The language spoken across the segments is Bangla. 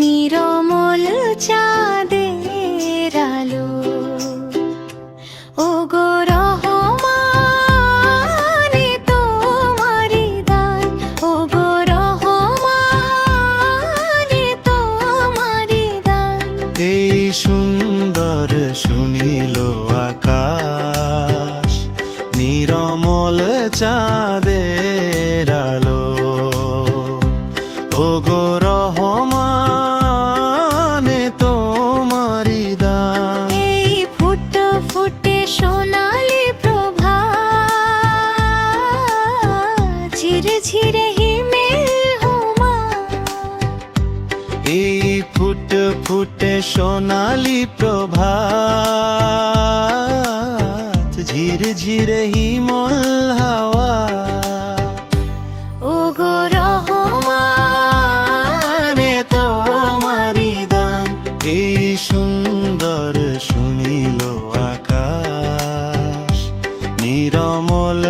নিরমল চাঁদের আলো। ওগো রহমান তোমারি দান, ওগো রহমান তোমারি দান। এই সুন্দর শুনিল আকাশ, নিরমল চাঁদের আলো। ওগো রহমান তোমারি দান। এই ফুটে ফুটে সোনালি প্রভাত, ঝিরে ঝিরে হিমেল হুমা। এই ফুটে ফুটে সোনালি প্রভাত, ঝিরে ঝিরে হিমল হাওয়া। ওগো রহমান তোমারি দান। এই সুন্দর শুনিল আকাশ, নিরমল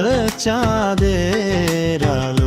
চাঁদের আলো।